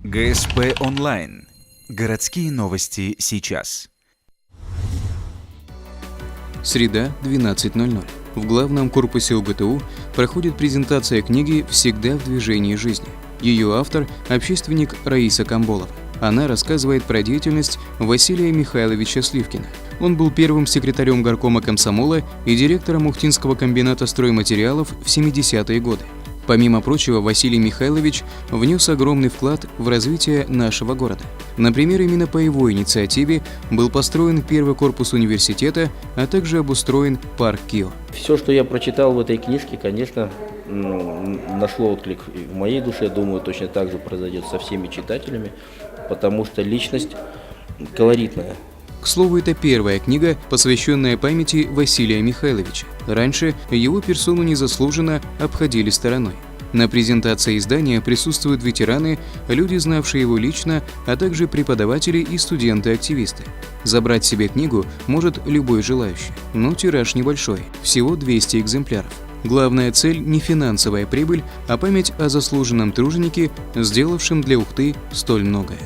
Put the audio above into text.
ГСП онлайн. Городские новости сейчас. Среда, 12:00. В главном корпусе УГТУ проходит презентация книги «Всегда в движении жизни». Ее автор – общественник Раиса Камболова. Она рассказывает про деятельность Василия Михайловича Сливкина. Он был первым секретарем горкома комсомола и директором Ухтинского комбината стройматериалов в 70-е годы. Помимо прочего, Василий Михайлович внес огромный вклад в развитие нашего города. Например, именно по его инициативе был построен первый корпус университета, а также обустроен парк КИО. Все, что я прочитал в этой книжке, конечно, нашло отклик в моей душе. Думаю, точно так же произойдет со всеми читателями, потому что личность колоритная. К слову, это первая книга, посвященная памяти Василия Михайловича. Раньше его персону незаслуженно обходили стороной. На презентации издания присутствуют ветераны, люди, знавшие его лично, а также преподаватели и студенты-активисты. Забрать себе книгу может любой желающий, но тираж небольшой, всего 200 экземпляров. Главная цель не финансовая прибыль, а память о заслуженном труженике, сделавшем для Ухты столь многое.